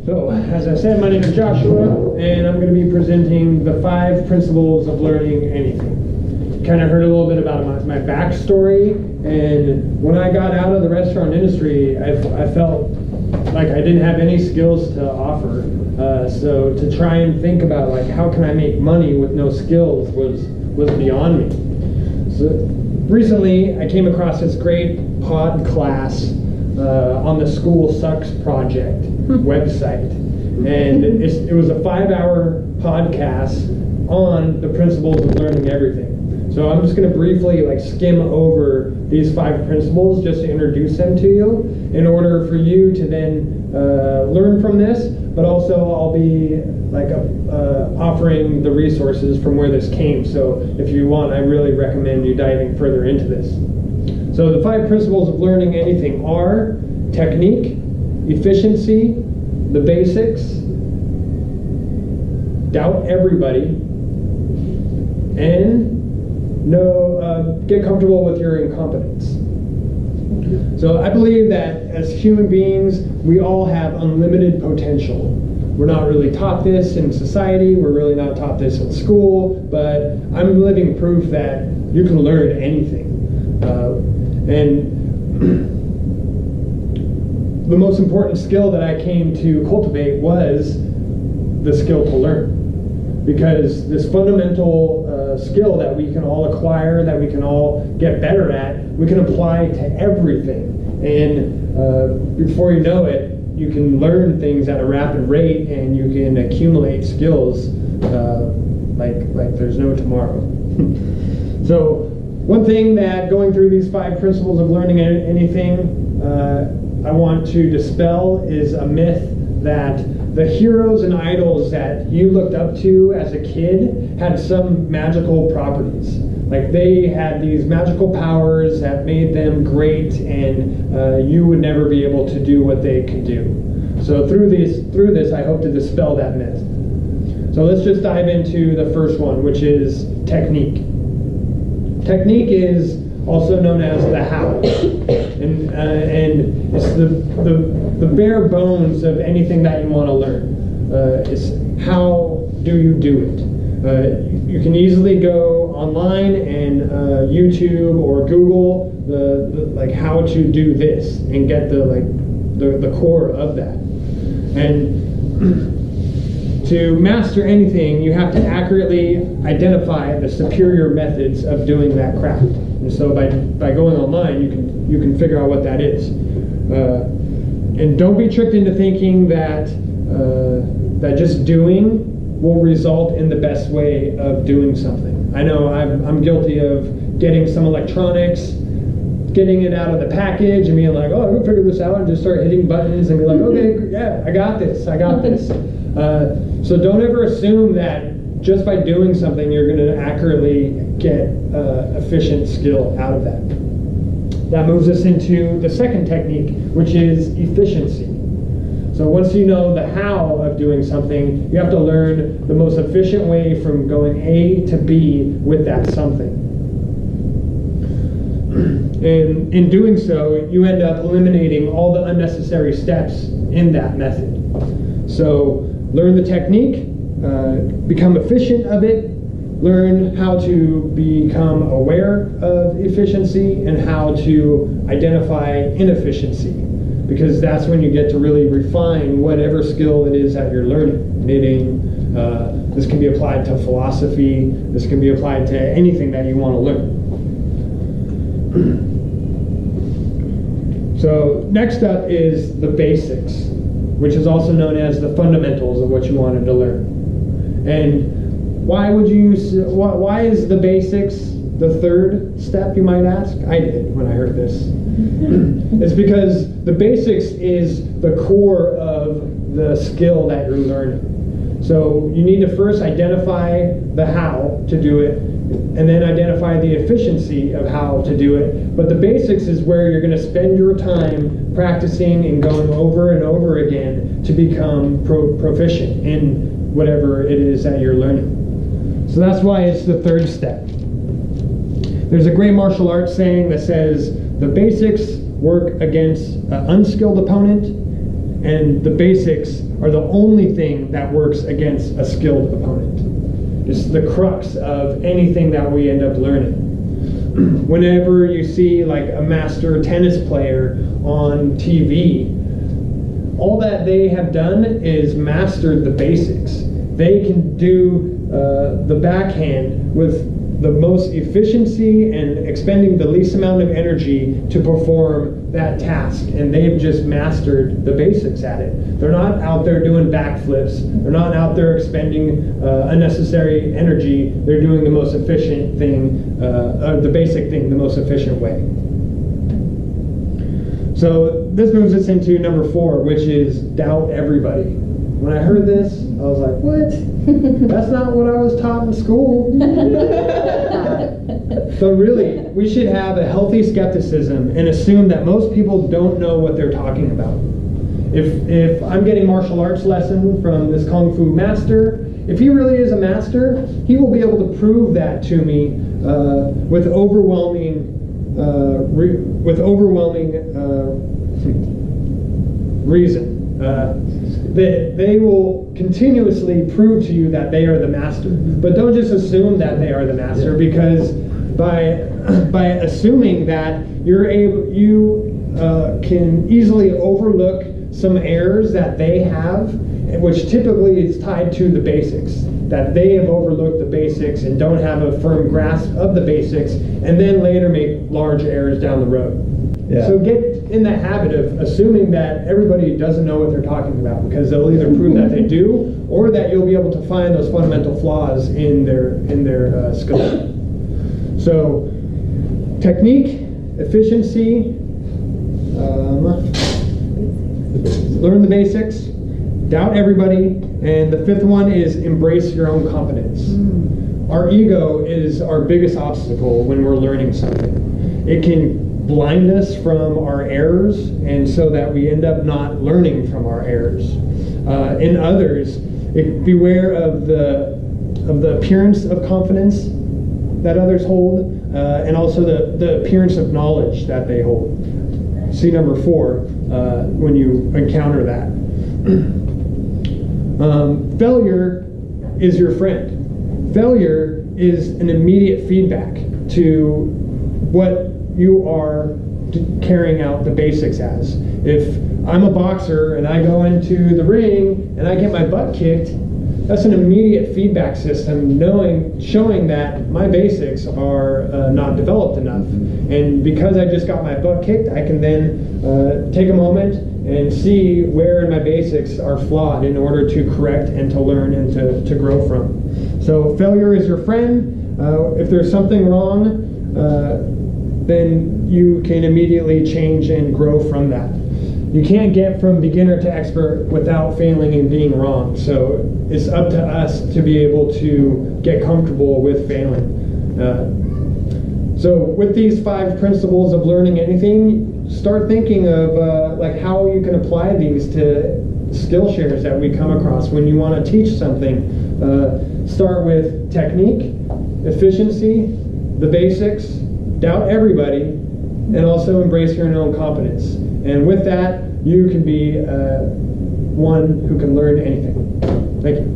So, as I said, my name is Joshua, and I'm going to be presenting the 5 principles of learning anything. Kind of heard a little bit about my backstory, and when I got out of the restaurant industry, I felt like I didn't have any skills to offer. So to try and think about like how can I make money with no skills was beyond me. So recently, I came across this great pod class on the School Sucks Project website, and it was a 5-hour podcast on the principles of learning everything. So I'm just going to briefly like skim over these 5 principles just to introduce them to you in order for you to then learn from this, but also I'll be like offering the resources from where this came. So if you want, I really recommend you diving further into this. So the 5 principles of learning anything are technique, efficiency, the basics, doubt everybody, and get comfortable with your incompetence. So I believe that as human beings, we all have unlimited potential. We're not really taught this in society, we're really not taught this in school, but I'm living proof that you can learn anything. And the most important skill that I came to cultivate was the skill to learn. Because this fundamental skill that we can all acquire, that we can all get better at, we can apply to everything. And before you know it, you can learn things at a rapid rate and you can accumulate skills like there's no tomorrow. So one thing that going through these 5 principles of learning anything, I want to dispel is a myth that the heroes and idols that you looked up to as a kid had some magical properties. Like they had these magical powers that made them great, and you would never be able to do what they could do. So through this, I hope to dispel that myth. So let's just dive into the first one, which is technique. Technique is also known as the how, and it's the bare bones of anything that you want to learn. It's how do you do it. You can easily go online and YouTube or Google the like how to do this and get the core of that. And to master anything, you have to accurately identify the superior methods of doing that craft. And so by going online, you can figure out what that is. And don't be tricked into thinking that just doing will result in the best way of doing something. I know I'm guilty of getting some electronics, getting it out of the package and being like, oh, I'm gonna figure this out, and just start hitting buttons and be like, okay, yeah, I got this. So don't ever assume that just by doing something you're gonna accurately get efficient skill out of that. That moves us into the second technique, which is efficiency. So once you know the how of doing something, you have to learn the most efficient way from going A to B with that something. And in doing so, you end up eliminating all the unnecessary steps in that method. So learn the technique, become efficient of it, learn how to become aware of efficiency and how to identify inefficiency, because that's when you get to really refine whatever skill it is that you're learning. Knitting, this can be applied to philosophy, this can be applied to anything that you want to learn. So next up is the basics, which is also known as the fundamentals of what you wanted to learn. And why is the basics the third step, you might ask? I did when I heard this. It's because the basics is the core of the skill that you're learning. So you need to first identify the how to do it, and then identify the efficiency of how to do it. But the basics is where you're going to spend your time practicing and going over and over again to become proficient in whatever it is that you're learning. So that's why it's the third step. There's a great martial arts saying that says, the basics work against an unskilled opponent, And the basics are the only thing that works against a skilled opponent. It's the crux of anything that we end up learning. Whenever you see like a master tennis player on TV, all that they have done is mastered the basics. They can do the backhand with the most efficiency and expending the least amount of energy to perform that task, and they've just mastered the basics at it. They're not out there doing backflips. They're not out there expending unnecessary energy. They're doing the most efficient thing, the basic thing, the most efficient way. So this moves us into number 4, which is doubt everybody. When I heard this, I was like, what? That's not what I was taught in school. So really, we should have a healthy skepticism and assume that most people don't know what they're talking about. If I'm getting martial arts lesson from this Kung Fu master, if he really is a master, he will be able to prove that to me with overwhelming reason. They will continuously prove to you that they are the master. But don't just assume that they are the master, because by assuming that you can easily overlook some errors that they have, which typically is tied to the basics, that they have overlooked the basics and don't have a firm grasp of the basics, and then later make large errors down the road. Yeah. So get in the habit of assuming that everybody doesn't know what they're talking about, because they'll either prove that they do, or that you'll be able to find those fundamental flaws in their skill. So technique, efficiency, learn the basics, doubt everybody, and the 5th one is embrace your own competence. Our ego is our biggest obstacle when we're learning something. It can blind us from our errors, and so that we end up not learning from our errors. In others, beware of the appearance of confidence that others hold, and also the appearance of knowledge that they hold. See number 4 when you encounter that. Failure is your friend. Failure is an immediate feedback to what you are carrying out the basics as. If I'm a boxer and I go into the ring and I get my butt kicked, that's an immediate feedback system showing that my basics are not developed enough. And because I just got my butt kicked, I can then take a moment and see where in my basics are flawed in order to correct and to learn and to grow from. So failure is your friend. If there's something wrong, then you can immediately change and grow from that. You can't get from beginner to expert without failing and being wrong. So it's up to us to be able to get comfortable with failing. So with these 5 principles of learning anything, start thinking of like how you can apply these to Skillshares that we come across when you want to teach something. Start with technique, efficiency, the basics, doubt everybody, and also embrace your own competence. And with that, you can be one who can learn anything. Thank you.